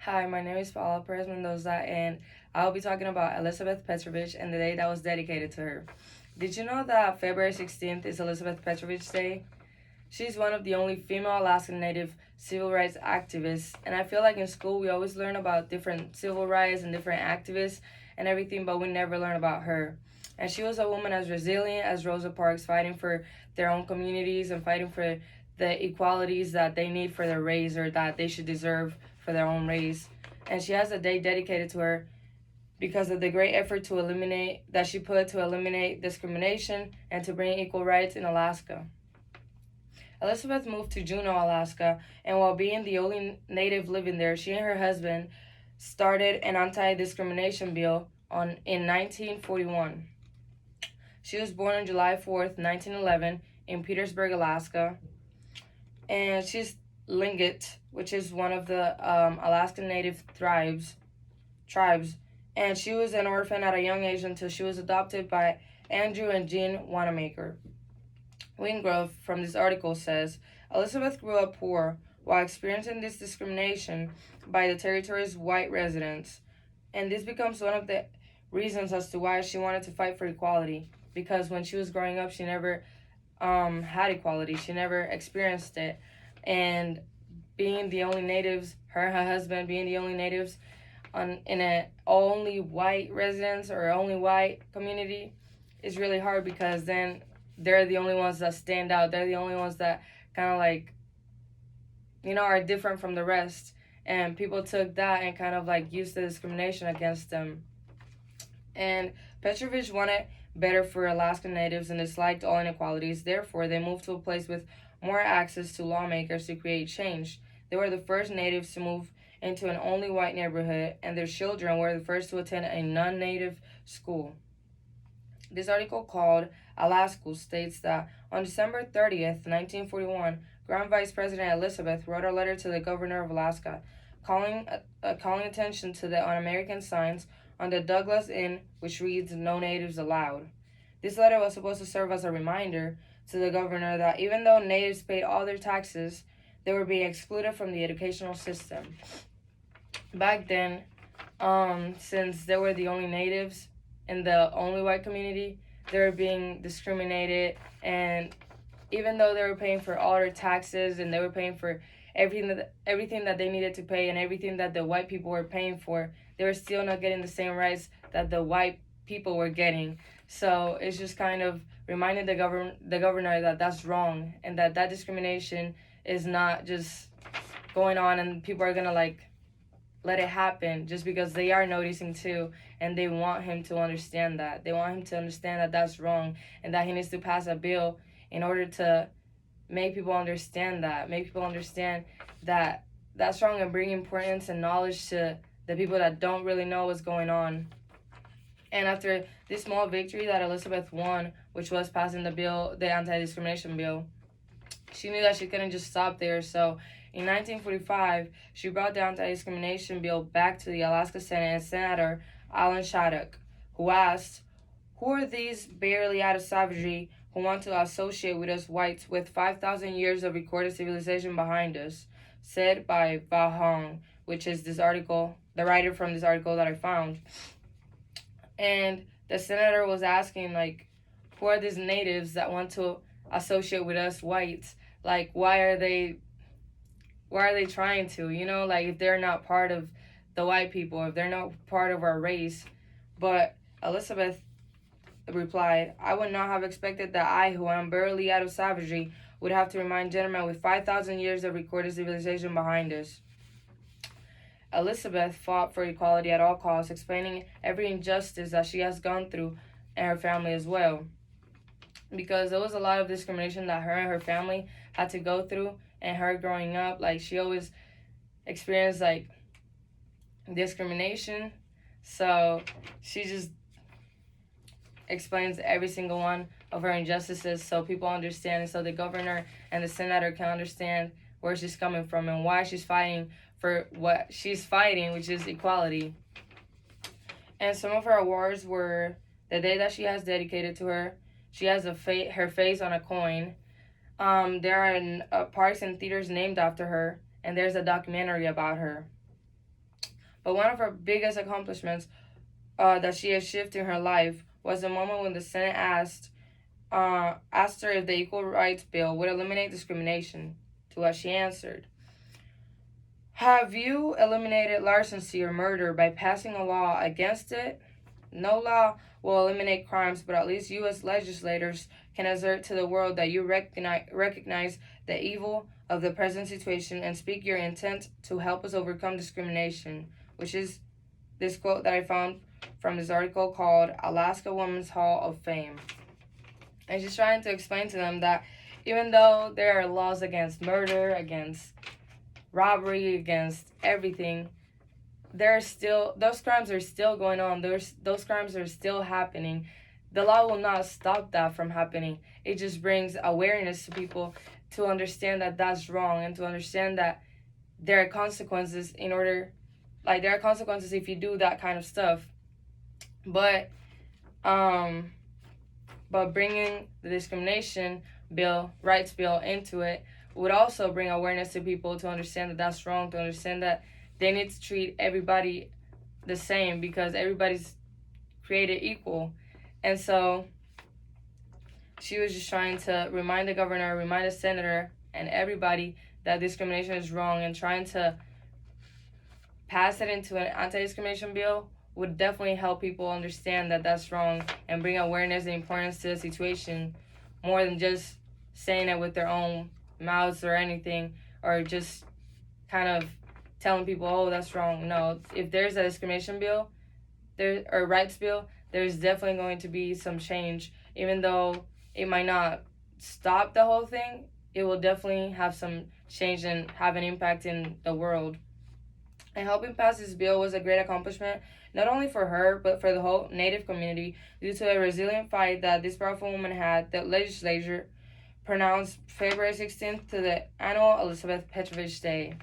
Hi, my name is Paula Perez Mendoza, and I'll be talking about Elizabeth Petrovich and the day that was dedicated to her. Did you know that February 16th is Elizabeth Petrovich Day? She's one of the only female Alaskan Native civil rights activists, and I feel like in school we always learn about different civil rights and different activists and everything, but we never learn about her. And she was a woman as resilient as Rosa Parks, fighting for their own communities and fighting for the equalities that they need for their race or that they should deserve for their own race. And she has a day dedicated to her because of the great effort to eliminate that she put to eliminate discrimination and to bring equal rights in Alaska. Elizabeth moved to Juneau, Alaska, and while being the only native living there, she and her husband started an anti-discrimination bill in 1941. She was born on July 4th, 1911, in Petersburg, Alaska, and she's Tlingit, which is one of the Alaskan Native tribes, and she was an orphan at a young age until she was adopted by Andrew and Jean Wanamaker. Wingrove from this article says Elizabeth grew up poor while experiencing this discrimination by the territory's white residents, and this becomes one of the reasons as to why she wanted to fight for equality. Because when she was growing up, she never had equality. She never experienced it, and being the only natives, her and her husband being the only natives in a only white residence or only white community is really hard because then they're the only ones that stand out. They're the only ones that kind of like, are different from the rest. And people took that and kind of like used the discrimination against them. And Petrovich wanted better for Alaskan natives and disliked all inequalities. Therefore, they moved to a place with more access to lawmakers to create change. They were the first natives to move into an only white neighborhood, and their children were the first to attend a non native school. This article called Alaska states that on December 30th, 1941, Grand Vice President Elizabeth wrote a letter to the governor of Alaska calling attention to the un-American signs on the Douglas Inn, which reads "No Natives Allowed." This letter was supposed to serve as a reminder to the governor that even though natives paid all their taxes, they were being excluded from the educational system. Back then, since they were the only natives in the only white community, they were being discriminated, and even though they were paying for all their taxes and they were paying for everything that they needed to pay and everything that the white people were paying for, they were still not getting the same rights that the white people were getting. So it's just kind of reminding the governor that that's wrong and that discrimination is not just going on and people are gonna like let it happen just because they are noticing too, and they want him to understand that. They want him to understand that that's wrong and that he needs to pass a bill in order to make people understand that that's wrong, and bring importance and knowledge to the people that don't really know what's going on. And after this small victory that Elizabeth won, which was passing the anti-discrimination bill, she knew that she couldn't just stop there. So in 1945, she brought the anti-discrimination bill back to the Alaska Senate and Senator Alan Shattuck, who asked, "Who are these barely out of savagery who want to associate with us whites with 5,000 years of recorded civilization behind us?" Said by Va Hong, which is the writer from this article that I found. And the senator was asking, like, who are these natives that want to associate with us whites? Like, why are they trying to, like, if they're not part of the white people, if they're not part of our race? But Elizabeth replied, "I would not have expected that I, who am barely out of savagery, would have to remind gentlemen with 5,000 years of recorded civilization behind us." Elizabeth fought for equality at all costs, explaining every injustice that she has gone through and her family as well. Because there was a lot of discrimination that her and her family had to go through, and her growing up, like, she always experienced like discrimination. So she just explains every single one of her injustices so people understand, and so the governor and the senator can understand where she's coming from and why she's fighting for what she's fighting, which is equality. And some of her awards were the day that she has dedicated to her. She has her face on a coin. There are parks and theaters named after her, and there's a documentary about her. But one of her biggest accomplishments that she achieved in her life was the moment when the Senate asked her if the Equal Rights Bill would eliminate discrimination, to what she answered, "Have you eliminated larceny or murder by passing a law against it? No law will eliminate crimes, but at least you as legislators can assert to the world that you recognize the evil of the present situation and speak your intent to help us overcome discrimination," which is this quote that I found from this article called Alaska Women's Hall of Fame. And she's trying to explain to them that even though there are laws against murder, against robbery, against everything, those crimes are still going on. Those crimes are still happening. The law will not stop that from happening. It just brings awareness to people to understand that that's wrong and to understand that there are consequences there are consequences if you do that kind of stuff. But bringing the discrimination rights bill into it would also bring awareness to people to understand that that's wrong, to understand that they need to treat everybody the same because everybody's created equal. And so she was just trying to remind the governor, remind the senator, and everybody that discrimination is wrong, and trying to pass it into an anti-discrimination bill would definitely help people understand that that's wrong and bring awareness and importance to the situation more than just saying it with their own mouths or anything, or just kind of telling people, oh, that's wrong. No, if there's a discrimination bill or rights bill, there's definitely going to be some change. Even though it might not stop the whole thing, it will definitely have some change and have an impact in the world. And helping pass this bill was a great accomplishment, not only for her, but for the whole Native community, due to a resilient fight that this powerful woman had. The legislature pronounced February 16th to the annual Elizabeth Petrovich Day.